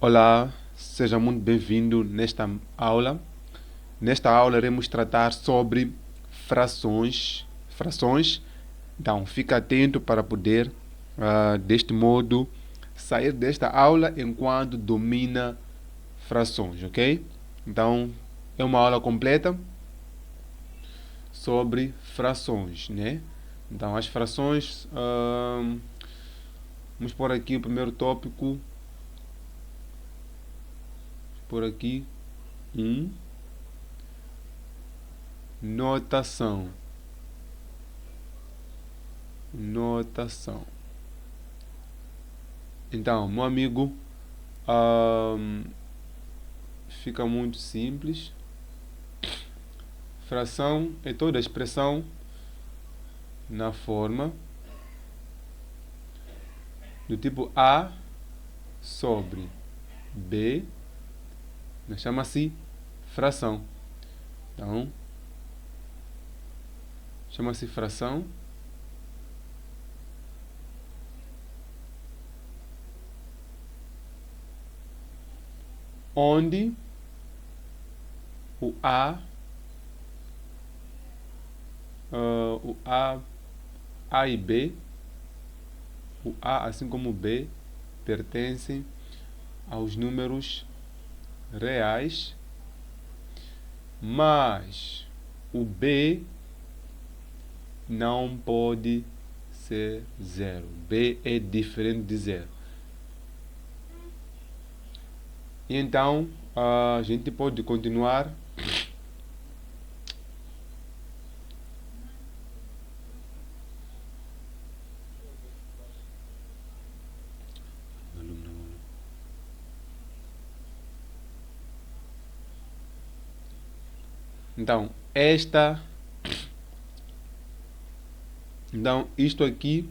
Olá, seja muito bem-vindo nesta aula. Nesta aula iremos tratar sobre frações. Então, fica atento para poder, deste modo, sair desta aula enquanto domina frações, ok? Então, é uma aula completa sobre frações, né? Então, as frações, vamos por aqui o primeiro tópico, por aqui, notação. Então, meu amigo, fica muito simples. Fração é toda expressão na forma do tipo A sobre B, chama-se fração. Então, chama-se fração onde o A e B, o A assim como o B, pertencem aos números reais, mas o B não pode ser zero. B é diferente de zero. E então, a gente pode continuar. Então, isto aqui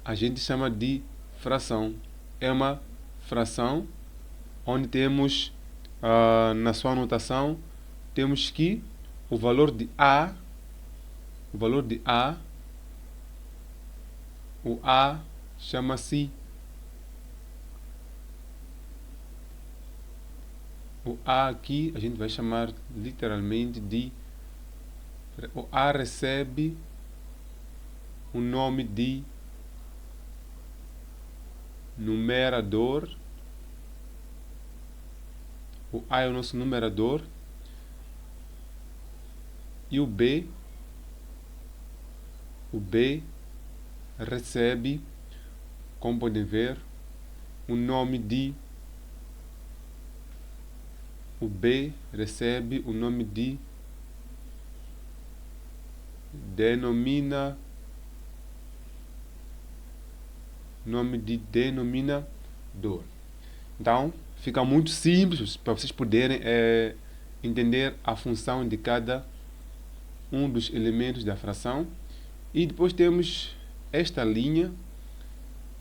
a gente chama de fração. É uma fração onde temos, na sua anotação, temos que o valor de A, o A chama-se, o A aqui a gente vai chamar literalmente de, o A recebe o nome de numerador. O A é o nosso numerador. E o B recebe, como podem ver, o nome de, o B recebe o nome de denominador. Então, fica muito simples para vocês poderem entender a função de cada um dos elementos da fração. E depois temos esta linha.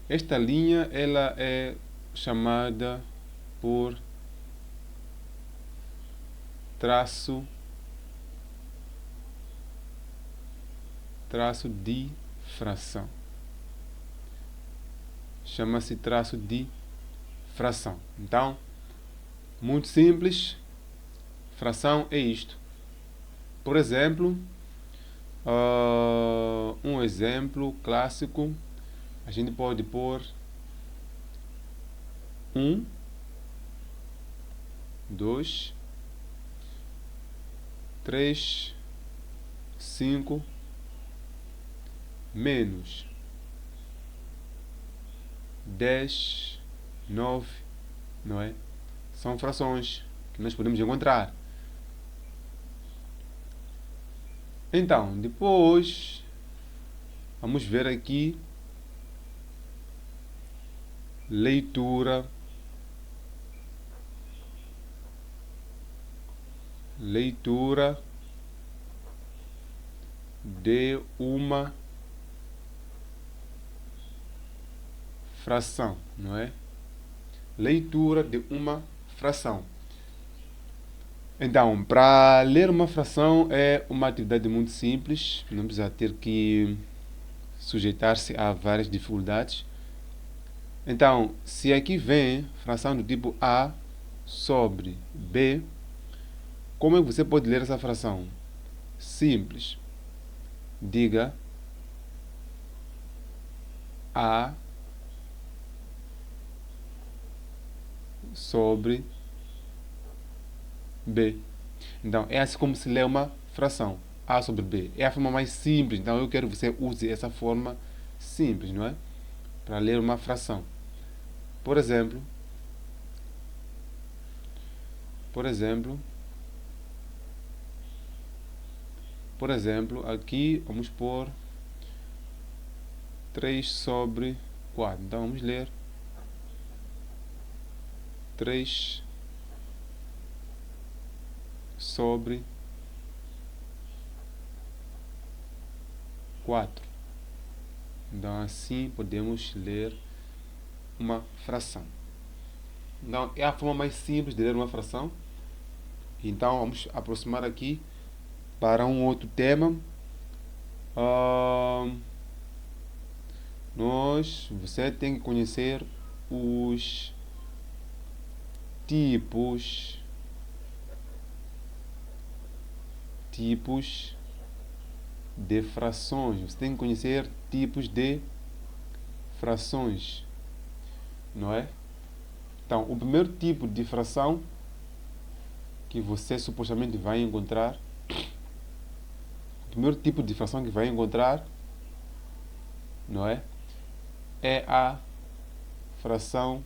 Esta linha ela é chamada por traço de fração. Chama-se traço de fração. Então, muito simples. Fração é isto. Por exemplo, um exemplo clássico, a gente pode pôr 1, 2, 3, 5, menos 10, 9, não é? São frações que nós podemos encontrar. Então, depois, vamos ver aqui, leitura de uma fração, não é? Leitura de uma fração. Então, para ler uma fração é uma atividade muito simples, não precisa ter que sujeitar-se a várias dificuldades. Então, se aqui vem fração do tipo A sobre B, como é que você pode ler essa fração? Simples. Diga A sobre B. Então, é assim como se lê uma fração. A sobre B. É a forma mais simples. Então, eu quero que você use essa forma simples, não é? Para ler uma fração. Por exemplo, por exemplo, aqui vamos pôr 3 sobre 4. Então, vamos ler 3 sobre 4. Então, assim podemos ler uma fração. Então, é a forma mais simples de ler uma fração. Então, vamos aproximar aqui para um outro tema. Você tem que conhecer os tipos de frações. Você tem que conhecer tipos de frações, não é? Então, o primeiro tipo de fração que você supostamente vai encontrar, não é? É a fração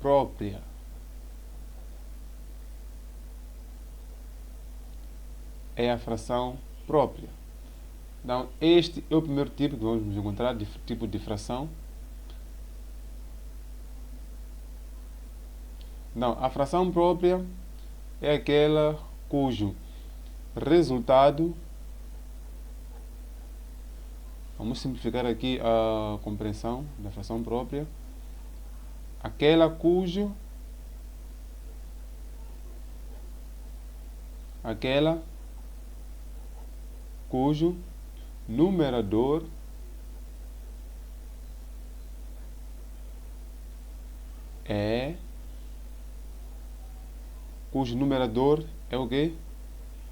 própria. É a fração própria. Então, este é o primeiro tipo que vamos encontrar, de tipo de fração. Então, a fração própria é aquela cujo resultado, vamos simplificar aqui a compreensão da fração própria, aquela cujo numerador é o quê?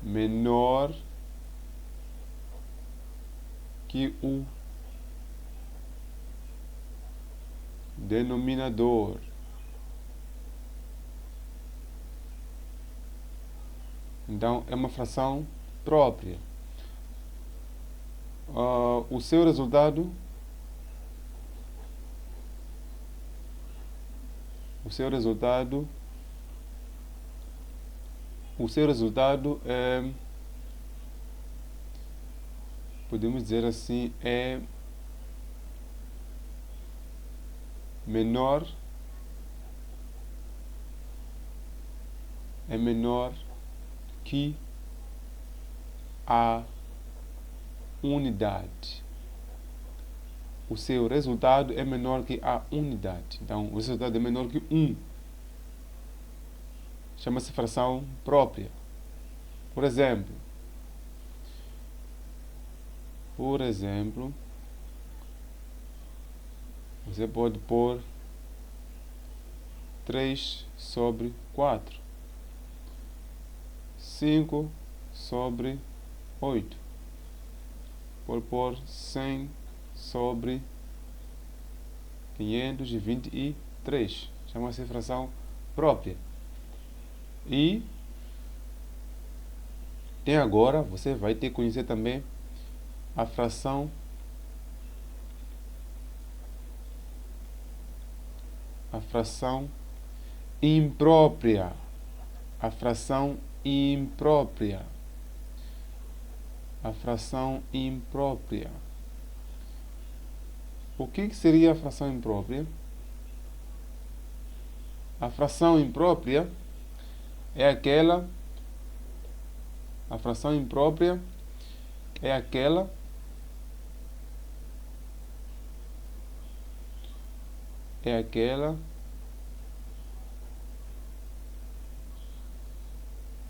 Menor que o denominador. Então, é uma fração própria. O seu resultado é, podemos dizer assim, é menor que a unidade. O seu resultado é menor que a unidade. Então, o resultado é menor que 1. Chama-se fração própria. Por exemplo, você pode pôr 3 sobre 4. 5 sobre 8. Pode pôr 100 sobre 523. Chama-se fração própria. E agora você vai ter que conhecer também a fração imprópria. A fração imprópria. O que seria a fração imprópria? A fração imprópria é aquela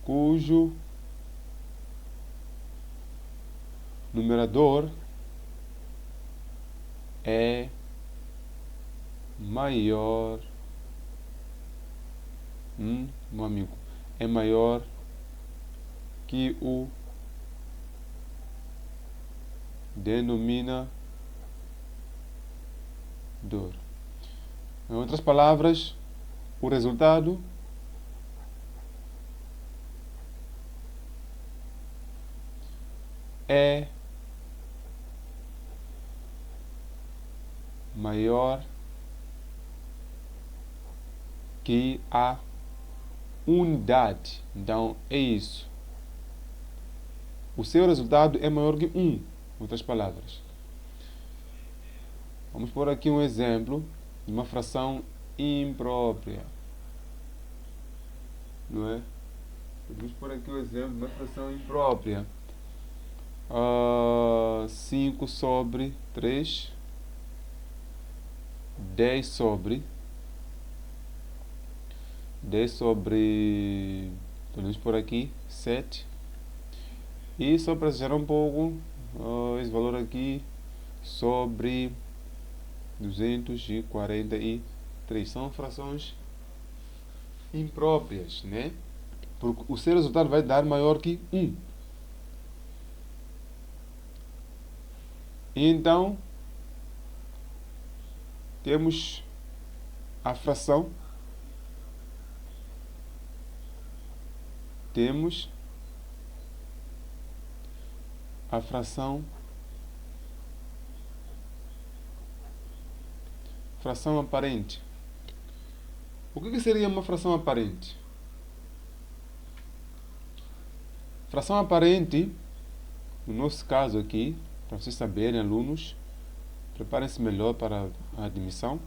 cujo numerador é maior, meu amigo, é maior que o denominador. Em outras palavras, o resultado é maior que a unidade. Então, é isso. O seu resultado é maior que 1, em outras palavras. Vamos pôr aqui um exemplo de uma fração imprópria. Não é? Vamos pôr aqui um exemplo de uma fração imprópria. 5 sobre 3, 10 sobre, vamos pôr aqui 7. E só para exagerar um pouco, esse valor aqui sobre 243. São frações impróprias, né? Porque o seu resultado vai dar maior que 1. Então, temos a fração, fração aparente. O que seria uma fração aparente? Fração aparente, no nosso caso aqui, para vocês saberem, alunos, preparem-se melhor para a admissão,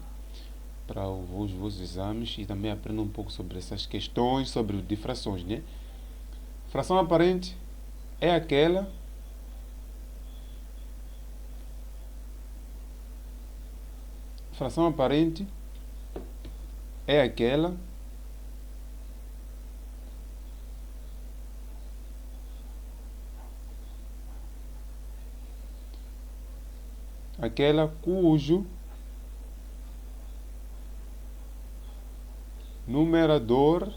para os vossos exames, e também aprendam um pouco sobre essas questões, sobre difrações, né? Fração aparente é aquela cujo numerador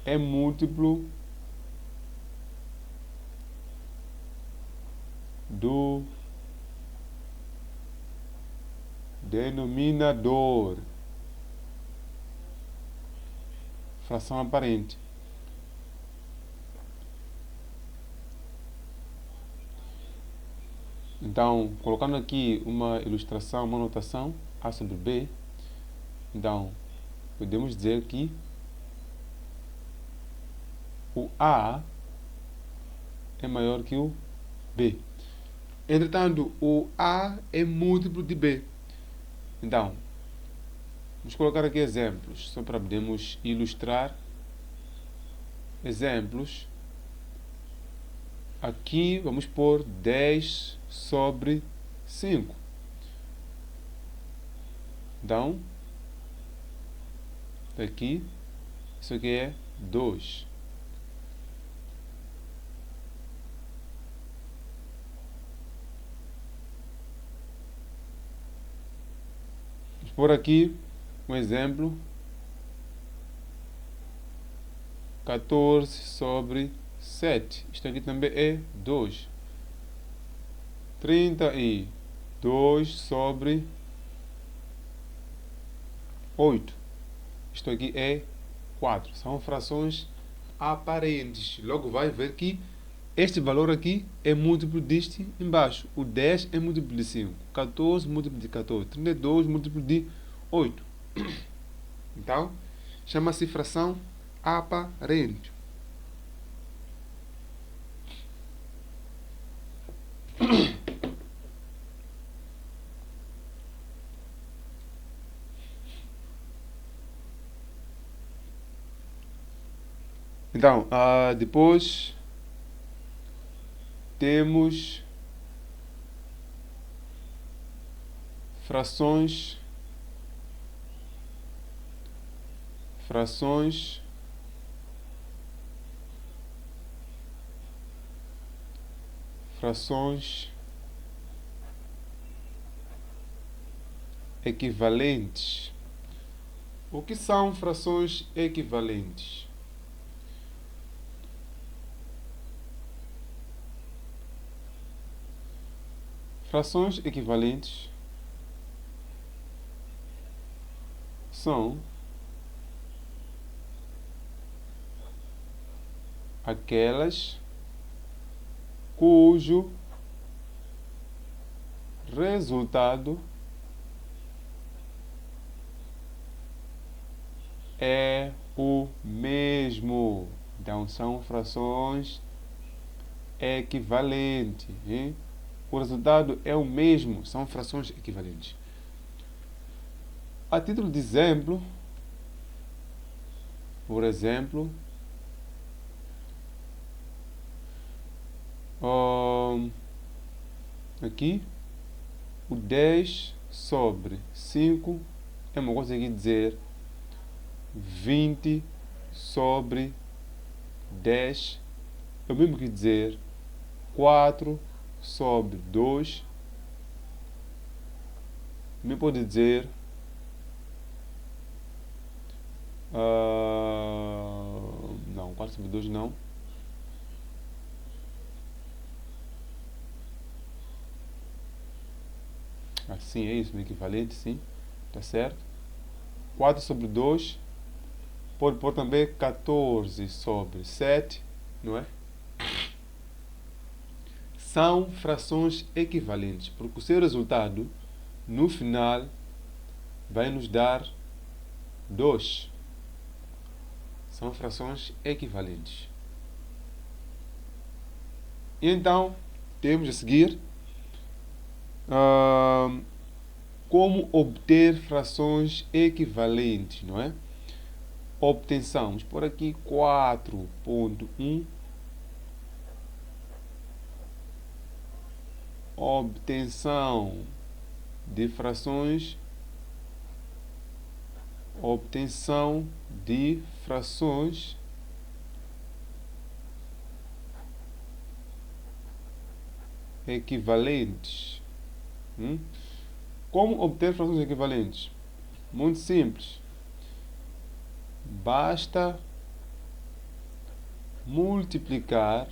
é múltiplo do denominador. Fração aparente. Então, colocando aqui uma ilustração, uma notação, A sobre B, então, podemos dizer que o A é maior que o B. Entretanto, o A é múltiplo de B. Então, vamos colocar aqui exemplos, só para podermos ilustrar. Exemplos. Aqui vamos pôr 10 sobre 5. Então, aqui, isso aqui é 2. Vamos pôr aqui um exemplo. 14 sobre 7. Isto aqui também é 2. 32 sobre 8. Isto aqui é 4. São frações aparentes. Logo vai ver que este valor aqui é múltiplo deste embaixo. O 10 é múltiplo de 5. 14 múltiplo de 14. 32 múltiplo de 8. Então, chama-se fração aparente. Então, depois temos frações frações equivalentes. O que são frações equivalentes? Frações equivalentes são aquelas cujo resultado é o mesmo. Então, são frações equivalentes. Hein? O resultado é o mesmo. São frações equivalentes. A título de exemplo, por exemplo, aqui, o 10 sobre 5, eu não consegui dizer 20 sobre 10, eu mesmo que dizer 4 sobre 2, me pode dizer não, 4 sobre 2 não. Assim é isso, no equivalente, sim, tá certo. 4 sobre 2, pode pôr também 14 sobre 7, não é? São frações equivalentes, porque o seu resultado, no final, vai nos dar 2. São frações equivalentes. E então, temos a seguir como obter frações equivalentes, não é? Obtenção. Vamos por aqui 4.1. Obtenção de frações. Obtenção de frações equivalentes. Como obter frações equivalentes? Muito simples. Basta multiplicar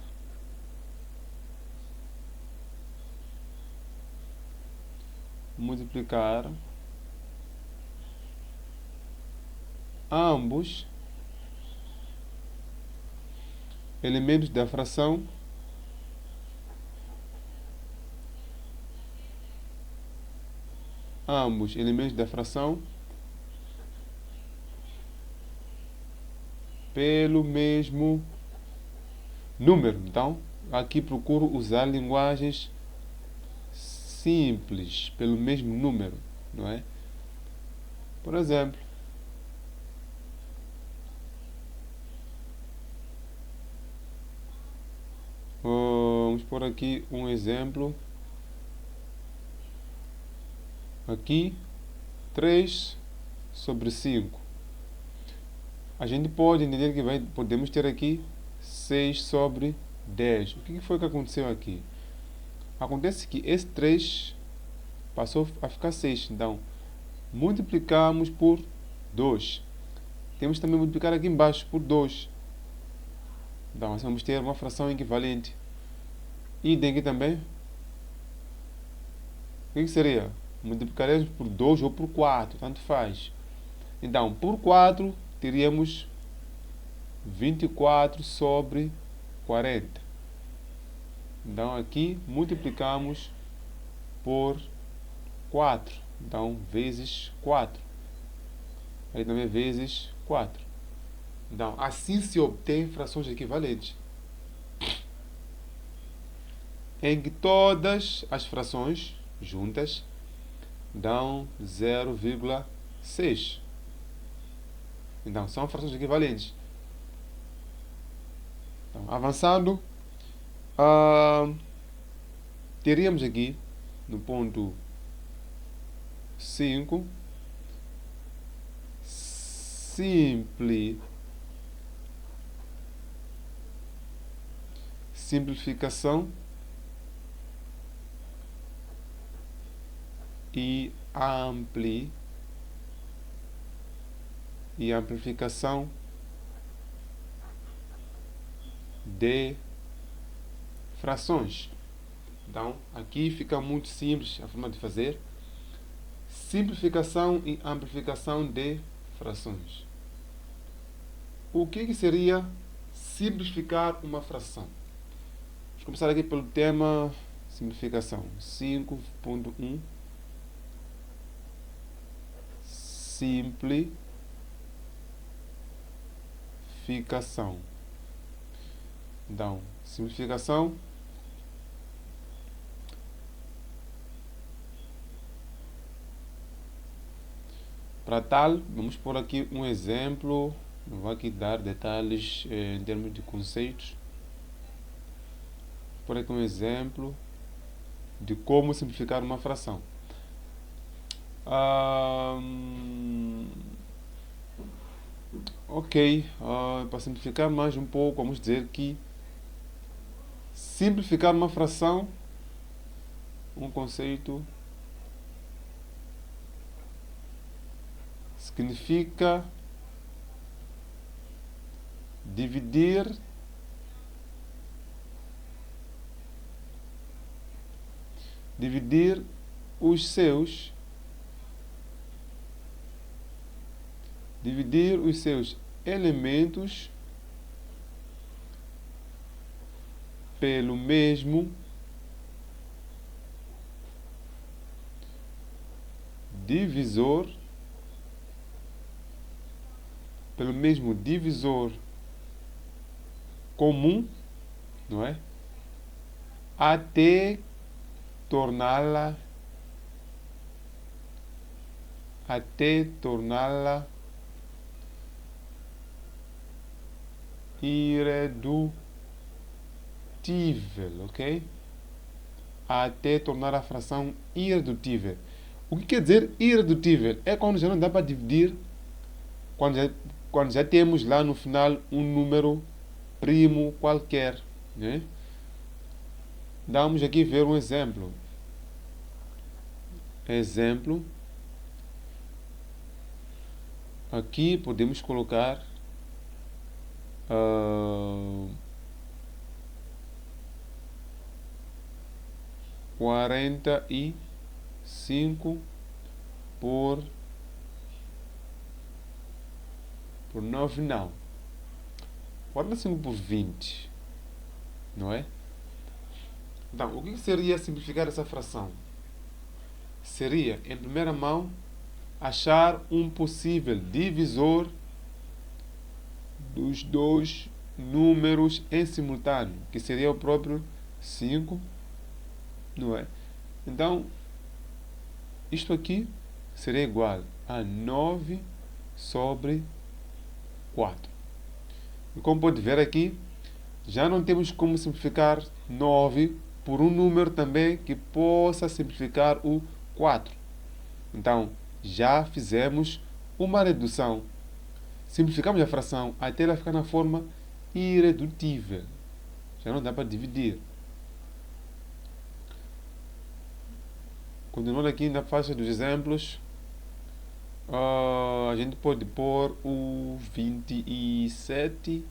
ambos elementos da fração pelo mesmo número. Então, aqui procuro usar linguagens simples, pelo mesmo número, não é? Por exemplo, vamos por aqui um exemplo. Aqui, 3 sobre 5. A gente pode entender que podemos ter aqui 6 sobre 10. O que foi que aconteceu aqui? Acontece que esse 3 passou a ficar 6. Então, multiplicamos por 2. Temos também multiplicar aqui embaixo por 2. Então, assim vamos ter uma fração equivalente. E tem aqui também. O que seria? Multiplicaremos por 2 ou por 4, tanto faz. Então, por 4, teríamos 24 sobre 40. Então, aqui multiplicamos por 4. Então, vezes 4. Aí também vezes 4. Então, assim se obtém frações equivalentes, em que todas as frações juntas dão 0,6. Então, são frações equivalentes. Então, avançando, teríamos aqui, no ponto 5, simplificação e amplificação de frações. Então, aqui fica muito simples a forma de fazer. Simplificação e amplificação de frações. O que seria simplificar uma fração? Vamos começar aqui pelo tema simplificação. 5.1. Simplificação. Então, simplificação. Para tal, vamos pôr aqui um exemplo. Não vou aqui dar detalhes em termos de conceitos. Vou pôr aqui um exemplo de como simplificar uma fração. Ok, para simplificar mais um pouco, vamos dizer que simplificar uma fração, um conceito, significa dividir os seus elementos pelo mesmo divisor comum, não é? Até torná-la irredutível, ok? Até tornar a fração irredutível. O que quer dizer irredutível? É quando já não dá para dividir, quando já temos lá no final um número primo qualquer, né? Vamos aqui ver um exemplo. Aqui podemos colocar 45 por 9 não. 45 por 20, não é? Então, o que seria simplificar essa fração? Seria, em primeira mão, achar um possível divisor dos dois números em simultâneo, que seria o próprio 5, não é? Então, isto aqui seria igual a 9 sobre 4. E como pode ver aqui, já não temos como simplificar 9 por um número também que possa simplificar o 4. Então, já fizemos uma redução. Simplificamos a fração até ela ficar na forma irredutível. Já não dá para dividir. Continuando aqui na faixa dos exemplos, a gente pode pôr o 27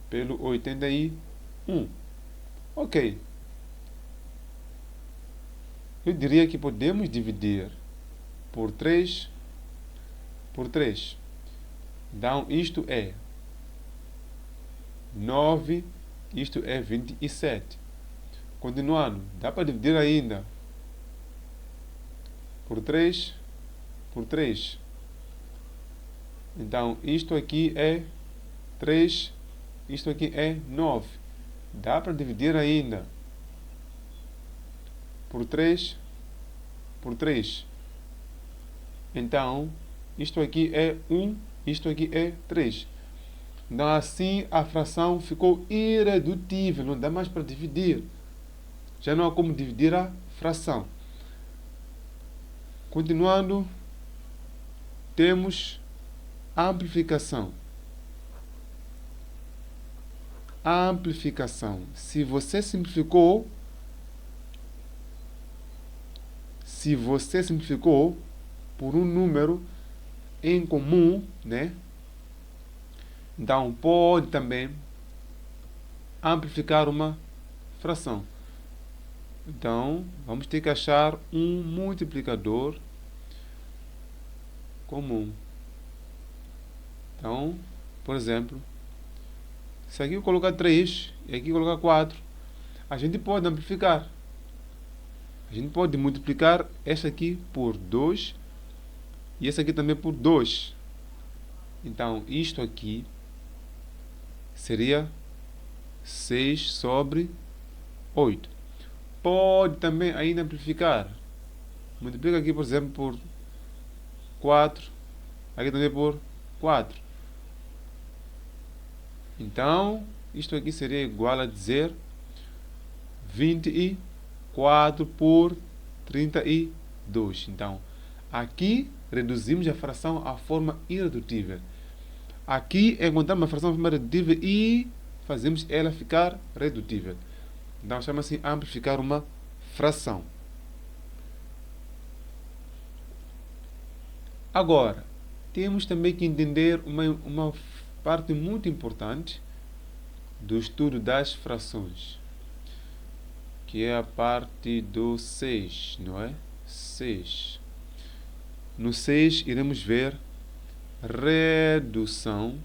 pelo 81. Ok. Eu diria que podemos dividir por 3 por 3. Então, isto é 9, isto é 27. Continuando, dá para dividir ainda por 3 por 3. Então, isto aqui é 3, isto aqui é 9. Dá para dividir ainda por 3 por 3. Então, isto aqui é 1, isto aqui é 3. Então, assim, a fração ficou irredutível, não dá mais para dividir. Já não há como dividir a fração. Continuando, temos Amplificação. Amplificação. Se você simplificou por um número em comum, né? Então, pode também amplificar uma fração. Então, vamos ter que achar um multiplicador comum. Então, por exemplo, se aqui eu colocar 3 e aqui eu colocar 4, a gente pode amplificar. A gente pode multiplicar esta aqui por 2 e essa aqui também por 2. Então, isto aqui seria 6 sobre 8. Pode também ainda amplificar. Multiplica aqui, por exemplo, por 4. Aqui também por 4. Então, isto aqui seria igual a dizer 24 por 32. Então, aqui reduzimos a fração à forma irredutível. Aqui encontramos uma fração de forma redutível e fazemos ela ficar redutível. Então, chama-se amplificar uma fração. Agora, temos também que entender uma parte muito importante do estudo das frações, que é a parte do 6, não é? 6. No 6, iremos ver redução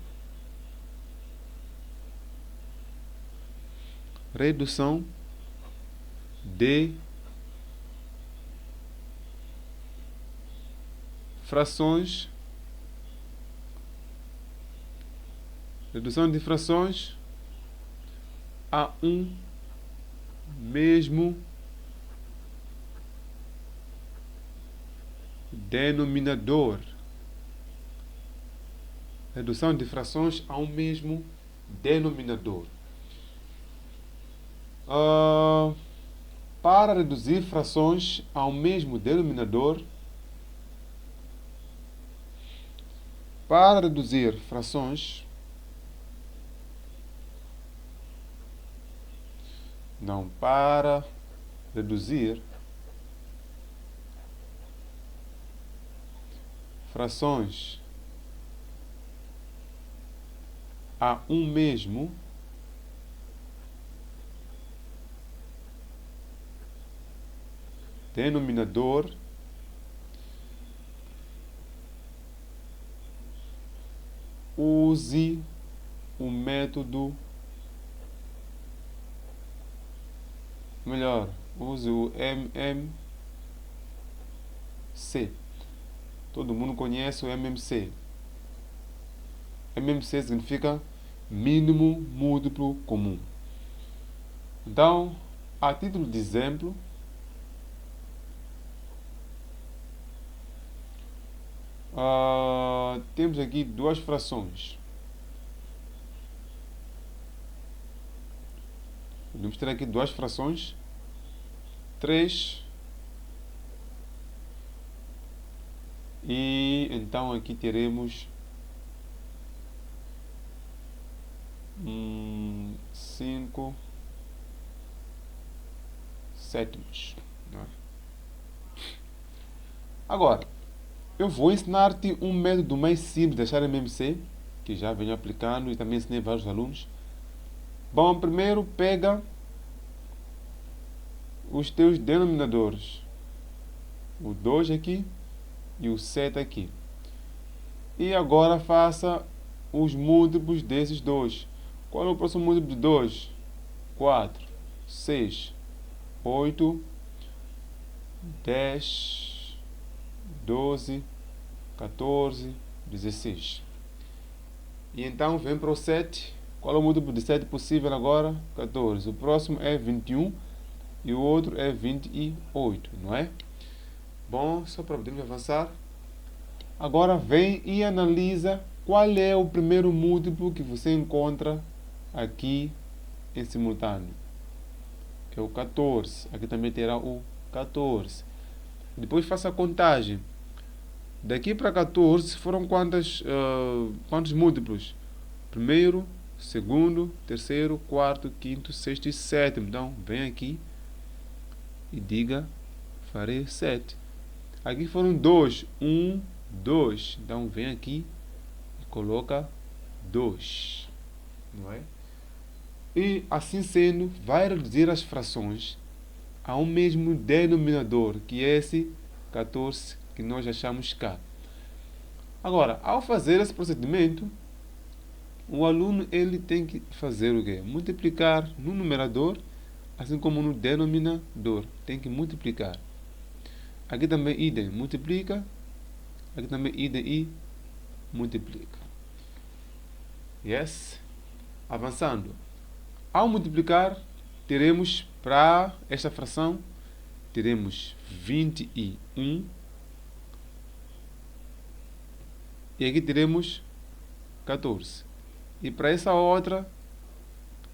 de frações, a um mesmo denominador. Redução de frações a um mesmo denominador. Para reduzir frações ao mesmo denominador, para reduzir frações a um mesmo denominador, use o método, use o MMC. Todo mundo conhece o MMC. MMC significa mínimo múltiplo comum. Então, a título de exemplo, temos aqui duas frações. Podemos ter aqui duas frações, 3 e então aqui teremos 5 sétimos. Agora, eu vou ensinar-te um método mais simples de achar MMC, que já venho aplicando e também ensinei a vários alunos. Bom, primeiro pega os teus denominadores, o 2 aqui e o 7 aqui. E agora faça os múltiplos desses dois. Qual é o próximo múltiplo de 2? 4, 6, 8, 10, 12, 14, 16. E então vem para o 7. Qual é o múltiplo de 7 possível agora? 14. O próximo é 21 e o outro é 28, não é? Bom, só para podermos avançar. Agora vem e analisa qual é o primeiro múltiplo que você encontra aqui em simultâneo. É o 14. Aqui também terá o 14. Depois faça a contagem. Daqui para 14 foram quantos múltiplos? Primeiro, segundo, terceiro, quarto, quinto, sexto e sétimo. Então, vem aqui e diga, farei 7. Aqui foram 2. 1, 2. Então, vem aqui e coloca 2. Não é? E, assim sendo, vai reduzir as frações a um mesmo denominador, que é esse 14 que nós achamos cá. Agora, ao fazer esse procedimento, o aluno ele tem que fazer o quê? Multiplicar no numerador, assim como no denominador. Tem que multiplicar. Aqui também idem, multiplica. Aqui também idem e multiplica. Yes? Avançando. Ao multiplicar, teremos para esta fração, teremos 21. E aqui teremos 14. E para essa outra,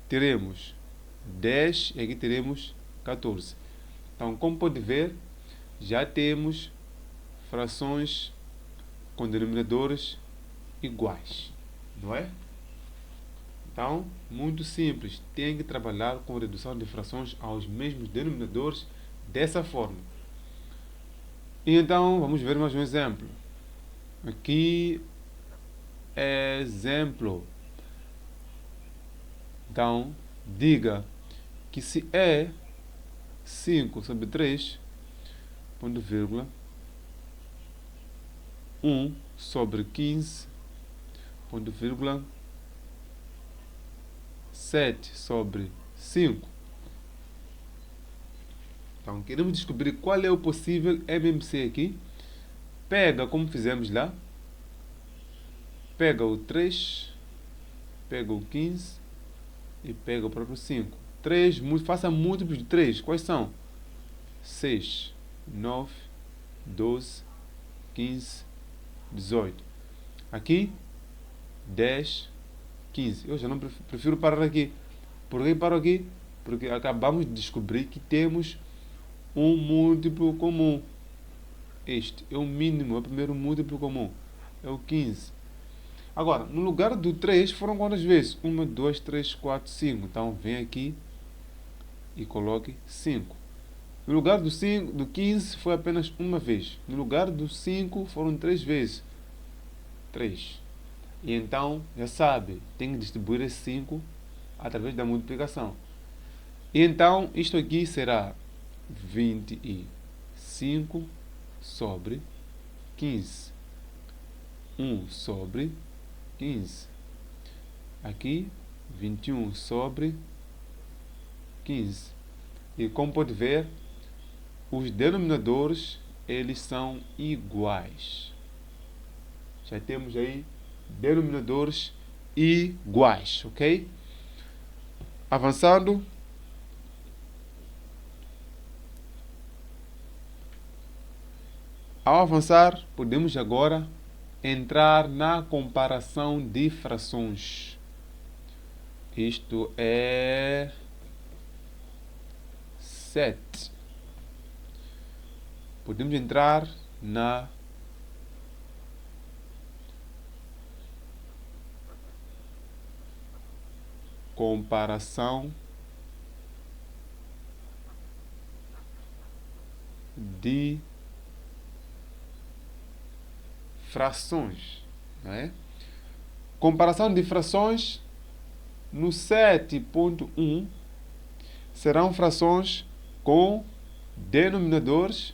teremos 10 e aqui teremos 14. Então, como pode ver, já temos frações com denominadores iguais, não é? Então, muito simples. Tem que trabalhar com redução de frações aos mesmos denominadores dessa forma. E então, vamos ver mais um exemplo. Aqui, exemplo. Então, diga que se é 5 sobre 3, ponto vírgula, 1 sobre 15, ponto vírgula, 7 sobre 5. Então, queremos descobrir qual é o possível MMC aqui. Pega, como fizemos lá, pega o 3, pega o 15 e pega o próprio 5. 3, faça múltiplos de 3. Quais são? 6, 9, 12, 15, 18. Aqui, 10, 15. Eu já não prefiro parar aqui. Por que paro aqui? Porque acabamos de descobrir que temos um múltiplo comum. Este é o mínimo, é o primeiro múltiplo comum. É o 15. Agora, no lugar do 3 foram quantas vezes? 1, 2, 3, 4, 5. Então, vem aqui e coloque 5. No lugar do 15 foi apenas uma vez. No lugar do 5 foram 3 vezes. 3. E então, já sabe, tem que distribuir esse 5 através da multiplicação. E então, isto aqui será 25 sobre 15. 1 sobre 15. Aqui, 21 sobre 15. E como pode ver, os denominadores, eles são iguais. Já temos aí denominadores iguais, ok? Avançando. Ao avançar, podemos agora entrar na comparação de frações. Isto é 7. Podemos entrar na comparação de frações, não é? Comparação de frações no 7.1 serão frações com denominadores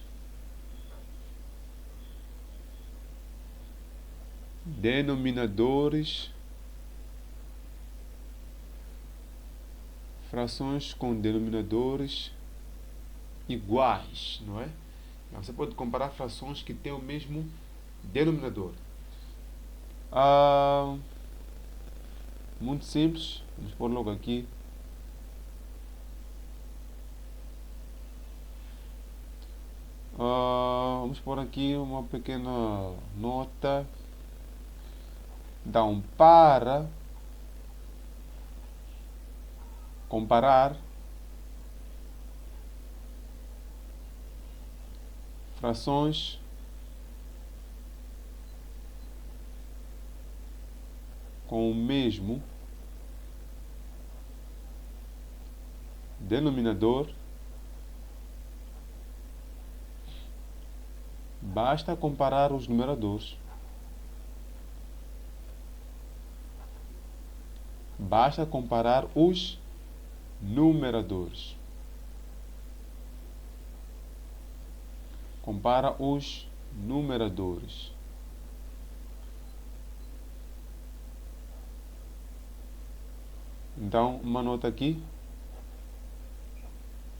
frações com denominadores iguais, não é? Você pode comparar frações que têm o mesmo denominador. Muito simples. Vamos pôr logo aqui. Vamos pôr aqui uma pequena nota. Então, para comparar frações com o mesmo denominador, basta comparar os numeradores. Basta comparar os numeradores. Compara os numeradores. Então, uma nota aqui.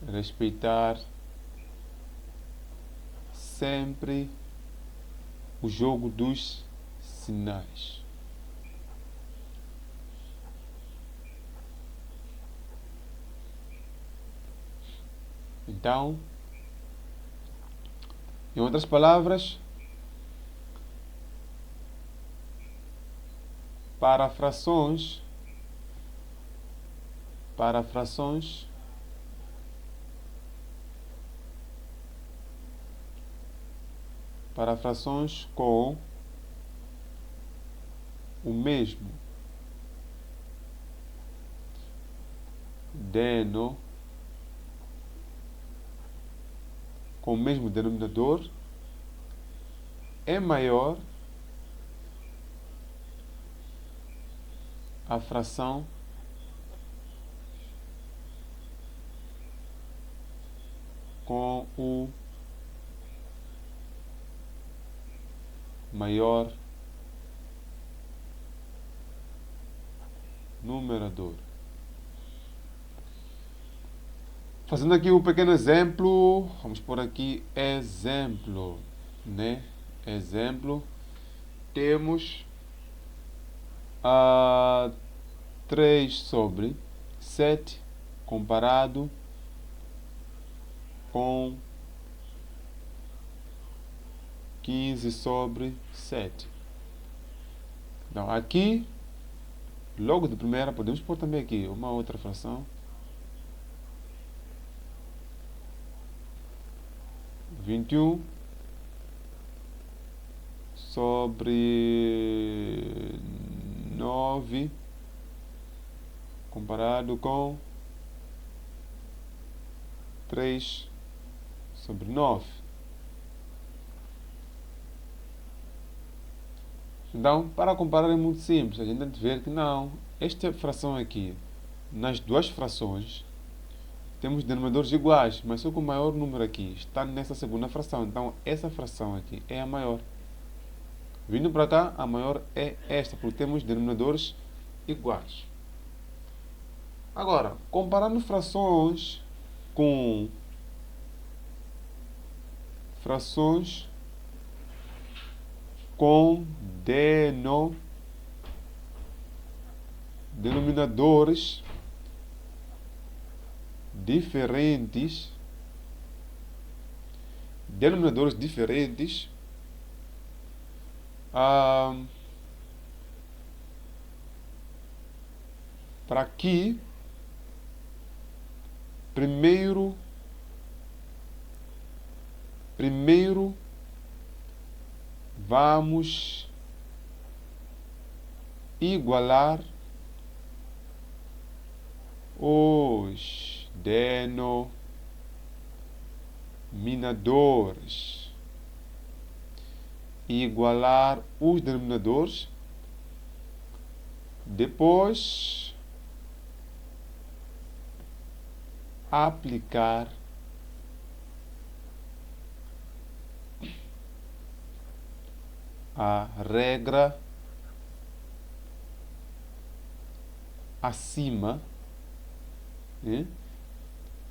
Respeitar sempre o jogo dos sinais. Então, em outras palavras, para frações com o mesmo denominador, é maior a fração com o maior numerador. Fazendo aqui um pequeno exemplo, vamos por aqui exemplo, né? Exemplo, temos 3 sobre 7 comparado com 15 sobre 7. Então, aqui, logo de primeira, podemos pôr também aqui uma outra fração. 21 sobre 9 comparado com 3 sobre 9. Então, para comparar é muito simples. A gente tem que ver que não. Esta fração aqui, nas duas frações, temos denominadores iguais, mas só que o maior número aqui está nessa segunda fração. Então, essa fração aqui é a maior. Vindo para cá, a maior é esta, porque temos denominadores iguais. Agora, comparando frações com denominadores diferentes, para que primeiro vamos igualar os denominadores. Depois aplicar a regra acima, né?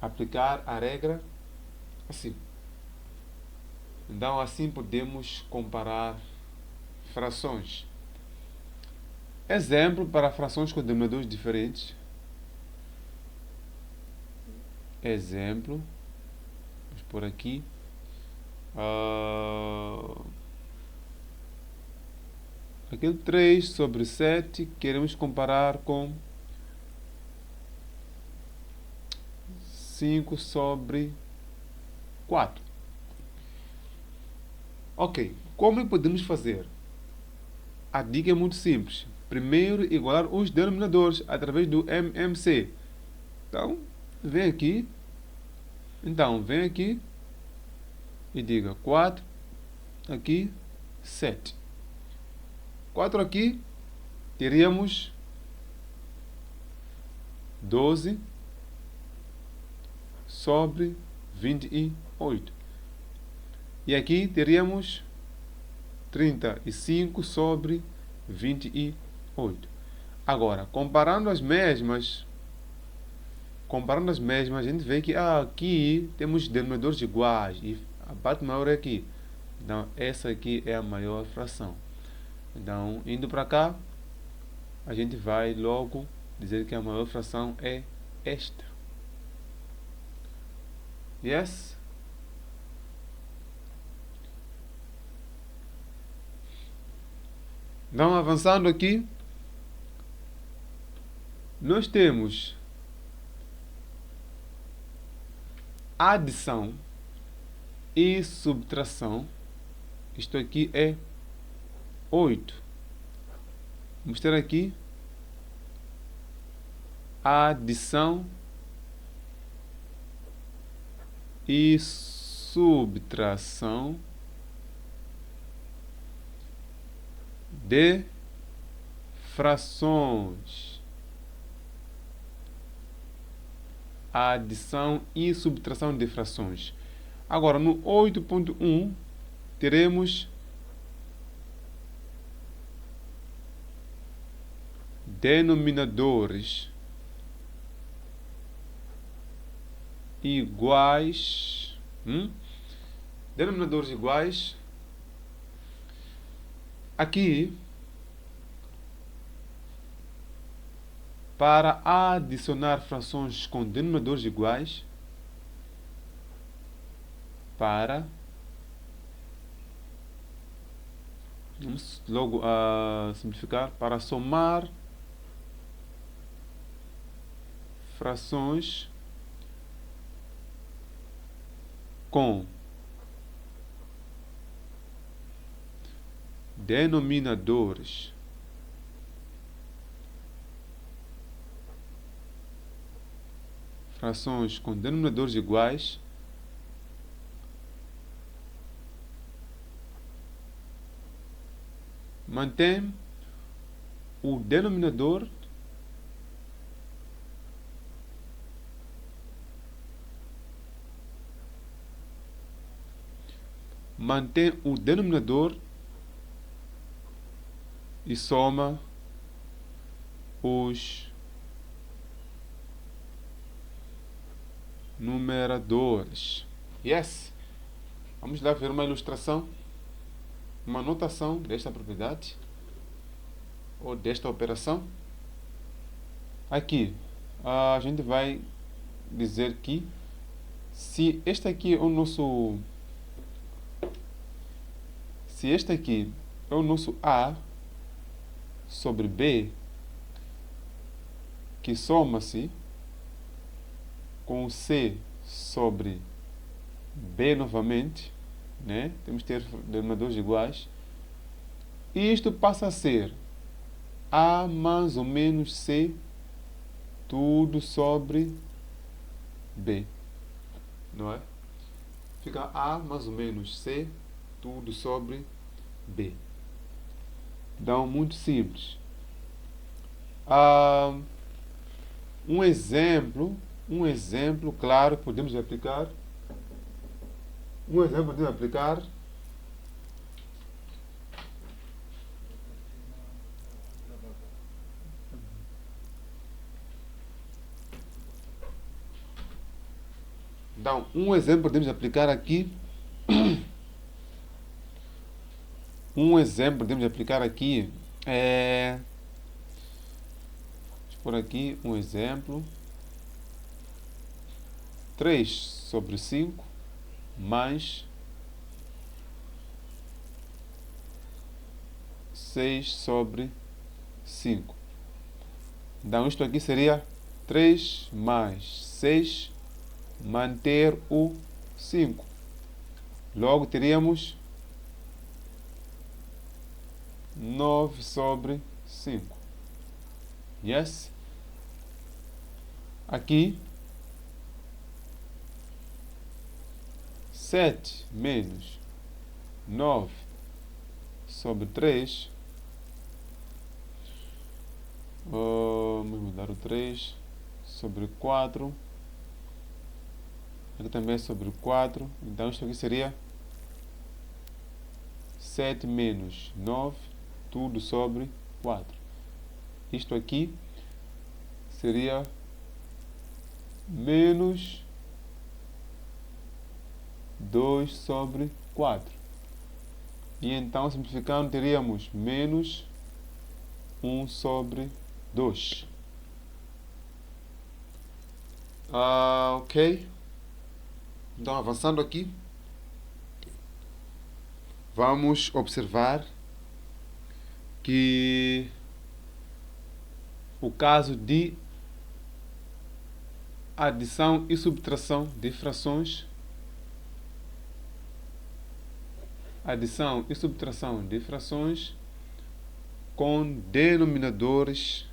Aplicar a regra acima. Então, assim podemos comparar frações. Exemplo para frações com denominadores diferentes. Exemplo, vamos por aqui. Aquele 3 sobre 7 queremos comparar com 5 sobre 4. Ok, como podemos fazer? A dica é muito simples. primeiro igualar os denominadores através do MMC. Então, vem aqui. Então, vem aqui e diga 4, aqui 7. 4 aqui, teríamos 12 sobre 28. E aqui teríamos 35 sobre 28. Agora, comparando as mesmas, a gente vê que aqui temos denominadores iguais e a parte maior é aqui. Então, essa aqui é a maior fração. Então, indo para cá, a gente vai logo dizer que a maior fração é esta. Yes? Então, avançando aqui, nós temos adição e subtração. Isto aqui é 8. Vamos ter aqui adição e subtração de frações. Adição e subtração de frações. Agora, no 8.1, teremos denominadores iguais. Denominadores iguais. Aqui, para adicionar frações com denominadores iguais, vamos logo simplificar, para somar frações com denominadores iguais, mantém o denominador e soma os numeradores. Yes! Vamos lá ver uma ilustração, uma notação desta propriedade ou desta operação. Aqui, a gente vai dizer que se este aqui é o nosso A sobre B, que soma-se com C sobre B novamente, né? Temos que ter denominadores iguais. E isto passa a ser A mais ou menos C, tudo sobre B. Não é? Fica A mais ou menos C, tudo sobre B. Então, muito simples. Um exemplo claro, podemos aplicar. Então, um exemplo podemos aplicar aqui. Por aqui um exemplo: 3 sobre 5 mais 6 sobre 5. Então, isto aqui seria 3 mais 6, manter o 5. Logo, teríamos 9 sobre 5. Yes? Aqui, 7 menos 9 sobre 3. Vamos mudar o 3 sobre 4. Aqui também é sobre 4. Então isto aqui seria 7 menos 9, tudo sobre 4. Isto aqui seria menos 2 sobre 4. E então, simplificando, teríamos menos 1 sobre 2. Ok. Então, avançando aqui, vamos observar que o caso de adição e subtração de frações, adição e subtração de frações com denominadores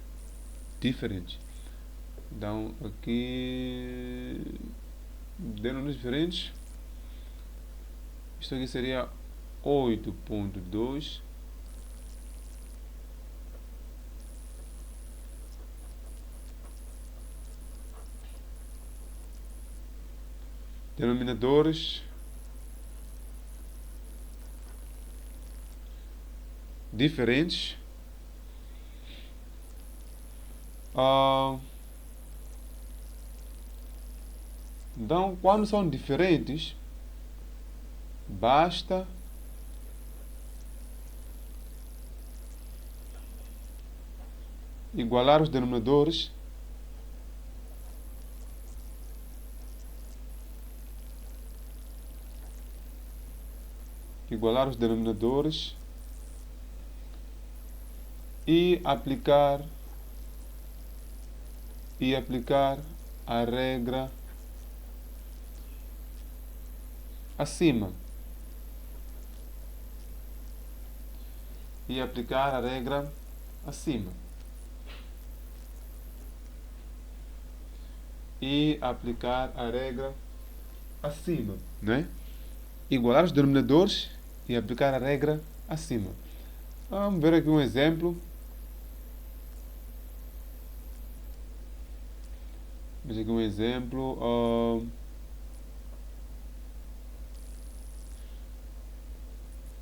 diferentes. Então, aqui, denominadores diferentes. Isto aqui seria 8.2 denominadores diferentes. Então, quando são diferentes, basta igualar os denominadores e aplicar a regra acima. E aplicar a regra acima. E aplicar a regra acima, né? Igualar os denominadores e aplicar a regra acima. Vamos ver aqui um exemplo. Veja aqui um exemplo.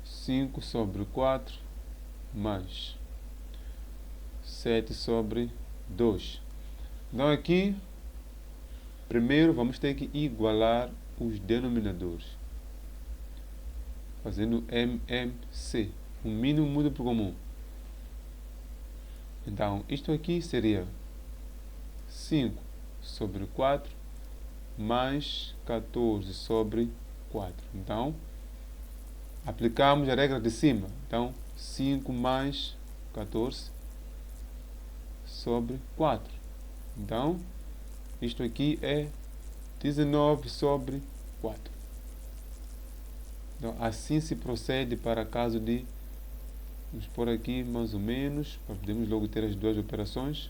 5 sobre 4 mais 7 sobre 2. Então aqui, primeiro vamos ter que igualar os denominadores, fazendo MMC, o mínimo múltiplo comum. Então, isto aqui seria 5 sobre 4 mais 14 sobre 4. Então, aplicamos a regra de cima. Então, 5 mais 14 sobre 4. Então, isto aqui é 19 sobre 4. Então, assim se procede para caso de... Vamos pôr aqui mais ou menos, para podermos logo ter as duas operações.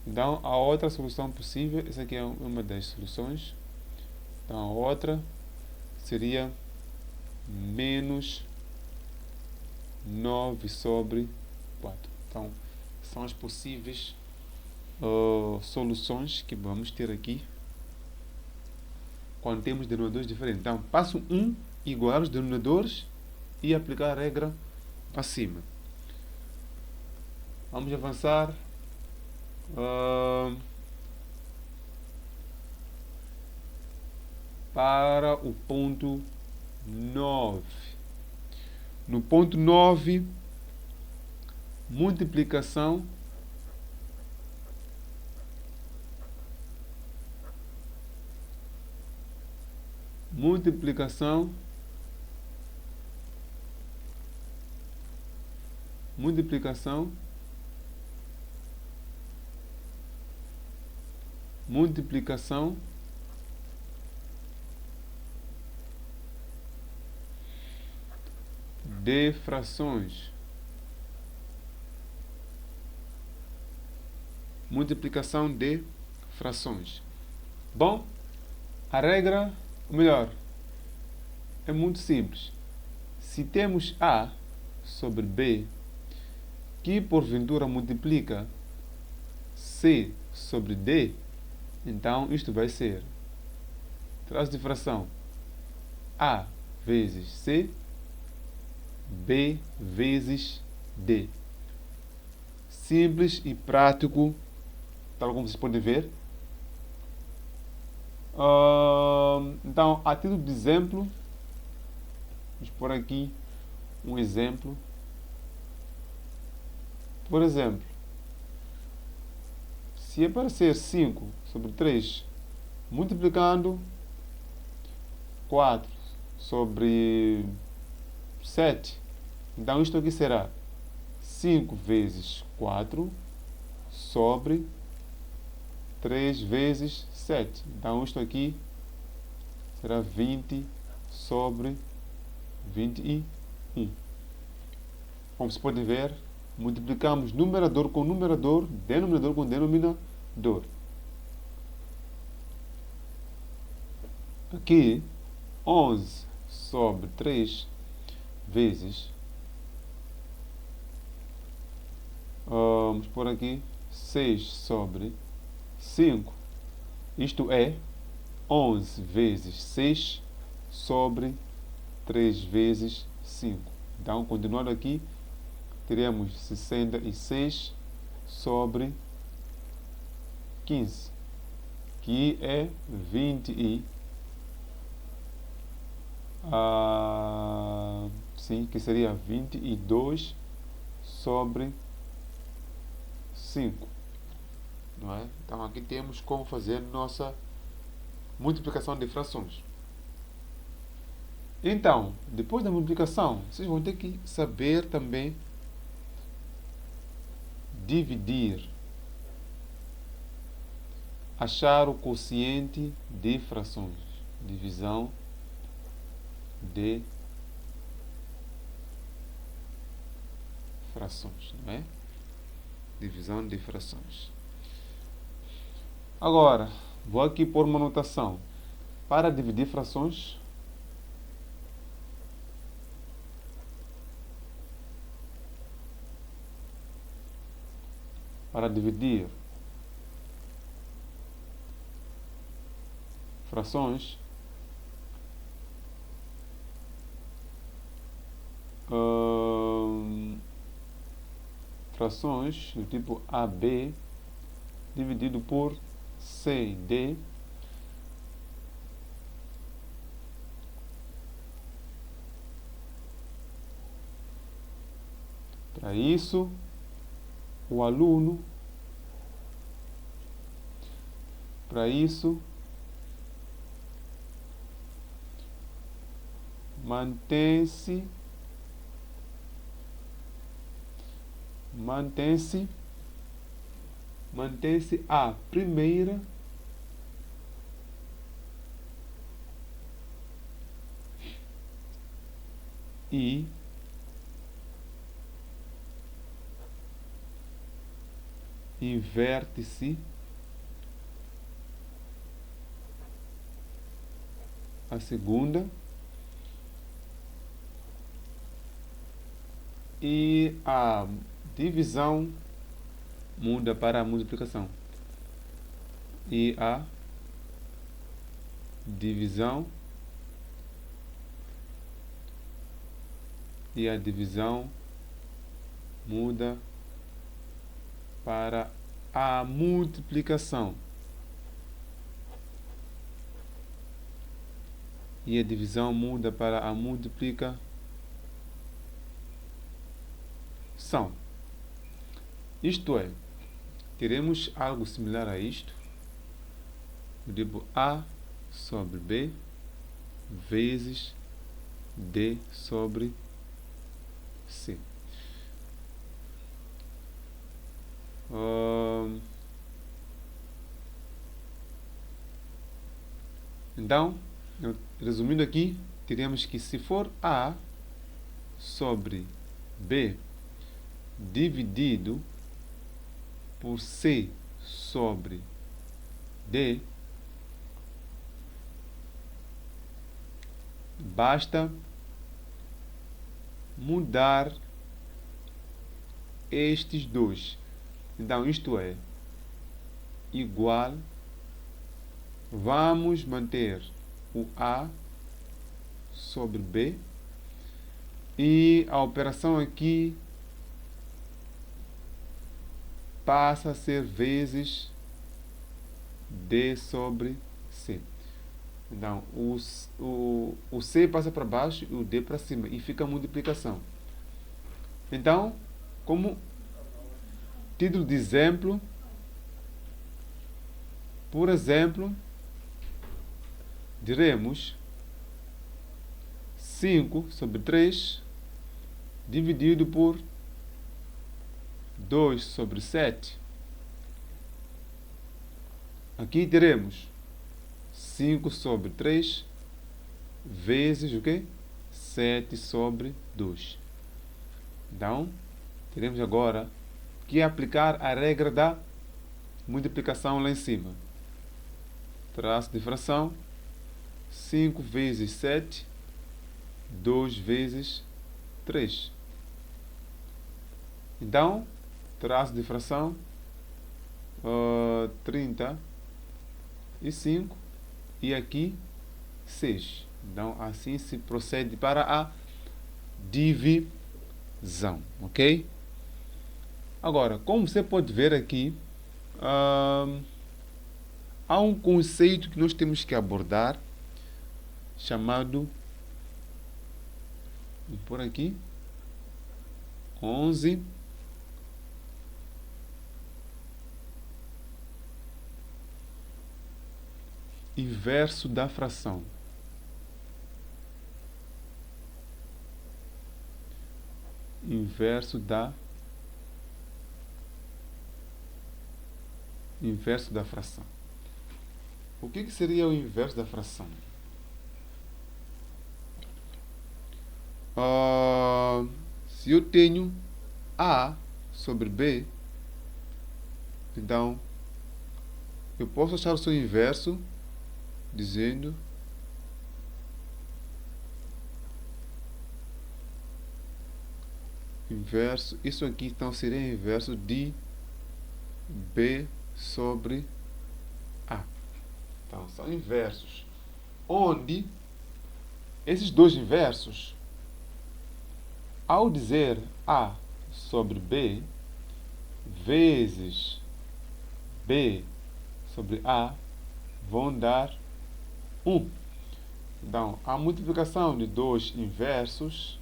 Então, a outra solução possível, essa aqui é uma das soluções. Então, a outra seria menos 9 sobre 4. Então, são as possíveis soluções que vamos ter aqui quando temos denominadores diferentes. Então, passo 1, igualar os denominadores e aplicar a regra acima. Vamos avançar. Para o ponto 9. No ponto 9, multiplicação de frações. multiplicação de frações. Bom, a regra, ou melhor, é muito simples. Se temos A sobre B, que porventura multiplica C sobre D, então isto vai ser traço de fração A vezes C, B vezes D. Simples e prático, tal como vocês podem ver. Então, a título de exemplo, vamos pôr aqui um exemplo. Por exemplo, se aparecer 5 sobre 3 multiplicando 4 sobre 7, então isto aqui será 5 vezes 4 sobre 3 vezes 7. Então isto aqui será 20 sobre 21. Como se pode ver, multiplicamos numerador com numerador, denominador com denominador. Aqui, 11 sobre 3 vezes, vamos por aqui, 6 sobre 5. Isto é 11 vezes 6 sobre 3 vezes 5. Então, continuando aqui, teremos 66 sobre 15, que é 20 sim, que seria 22 sobre 5. Não é? Então aqui temos como fazer nossa multiplicação de frações. Então, depois da multiplicação, vocês vão ter que saber também dividir, achar o quociente de frações, divisão de frações, não é? Divisão de frações. Agora, vou aqui pôr uma notação. Para dividir frações, frações do tipo AB dividido por CD para isso o aluno mantém-se a primeira e inverte-se a segunda e a divisão muda para a multiplicação. E a divisão muda para a multiplicação. E a divisão muda para a multiplicação. Isto é, teremos algo similar a isto. O tipo A sobre B vezes D sobre C. Então, resumindo aqui, teremos que se for A sobre B dividido por C sobre D, basta mudar estes dois. Então, isto é igual. Vamos manter o A sobre B. E a operação aqui passa a ser vezes D sobre C. Então, o C passa para baixo e o D para cima. E fica a multiplicação. Então, como título de exemplo, por exemplo, diremos 5 sobre 3 dividido por 2 sobre 7. Aqui teremos 5 sobre 3 vezes o quê? 7 sobre 2. Então, teremos agora que aplicar a regra da multiplicação lá em cima. Traço de fração, 5 vezes 7, 2 vezes 3. Então, traço de fração, 35 e aqui 6. Então, assim se procede para a divisão, ok? Agora, como você pode ver aqui, há um conceito que nós temos que abordar, chamado, por aqui, 11. Inverso da fração. Inverso da fração. O que seria o inverso da fração? Se eu tenho A sobre B, então eu posso achar o seu inverso dizendo inverso, isso aqui então seria inverso de B sobre A. Então são inversos, onde esses dois inversos, ao dizer A sobre B vezes B sobre A, vão dar 1. Então, a multiplicação de dois inversos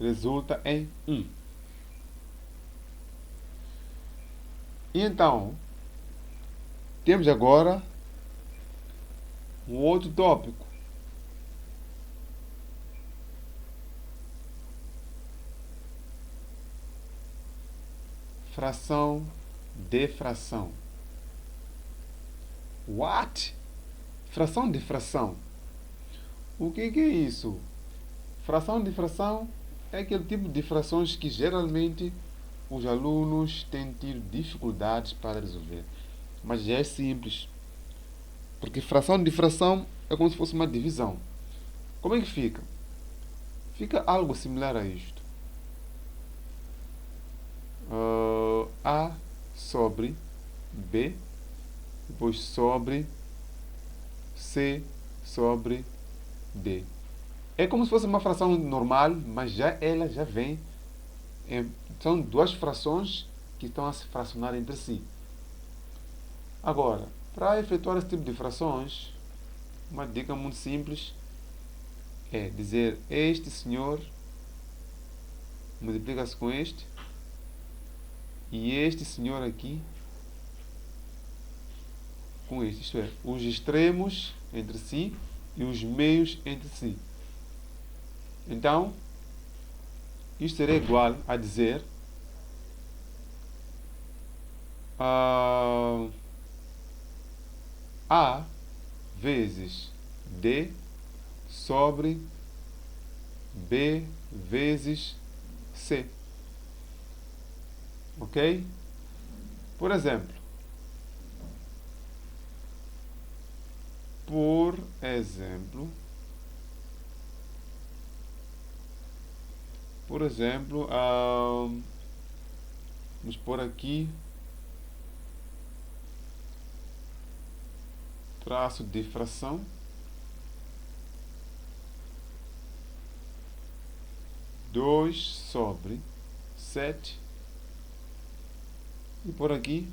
resulta em 1. E então, temos agora um outro tópico. Fração de fração. What? Fração de fração. O que é isso? Fração de fração é aquele tipo de frações que geralmente os alunos têm tido dificuldades para resolver. Mas já é simples. Porque fração de fração é como se fosse uma divisão. Como é que fica? Fica algo similar a isto. A sobre B, depois sobre C sobre D. É como se fosse uma fração normal, mas ela já vem. São duas frações que estão a se fracionar entre si. Agora, para efetuar esse tipo de frações, uma dica muito simples é dizer este senhor multiplica-se com este e este senhor aqui com este, isto é, os extremos entre si e os meios entre si. Então, isto seria igual a dizer A vezes D sobre B vezes C. Ok? Por exemplo, por exemplo, vamos pôr aqui traço de fração dois sobre 7 e por aqui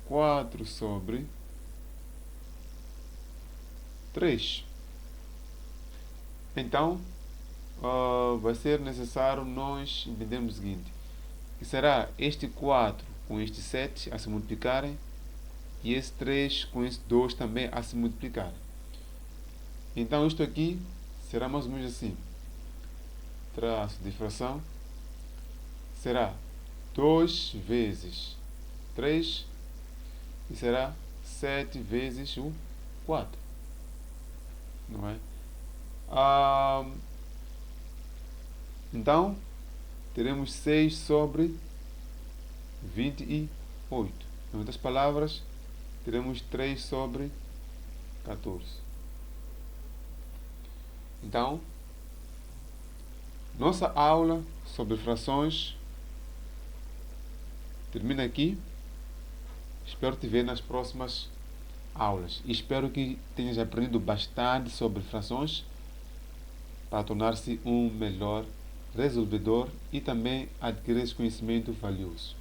4 sobre 3. Então, vai ser necessário nós entendermos o seguinte, que será este 4 com este 7 a se multiplicarem e esse 3 com esse 2 também a se multiplicarem. Então, isto aqui será mais ou menos assim. Traço de fração será 2 vezes 3 e será 7 vezes o 4. Não é? Então, teremos 6 sobre 28. Em outras palavras, teremos 3 sobre 14. Então, nossa aula sobre frações termina aqui. Espero te ver nas próximas aulas. E espero que tenhas aprendido bastante sobre frações para tornar-se um melhor resolvedor e também adquirir esse conhecimento valioso.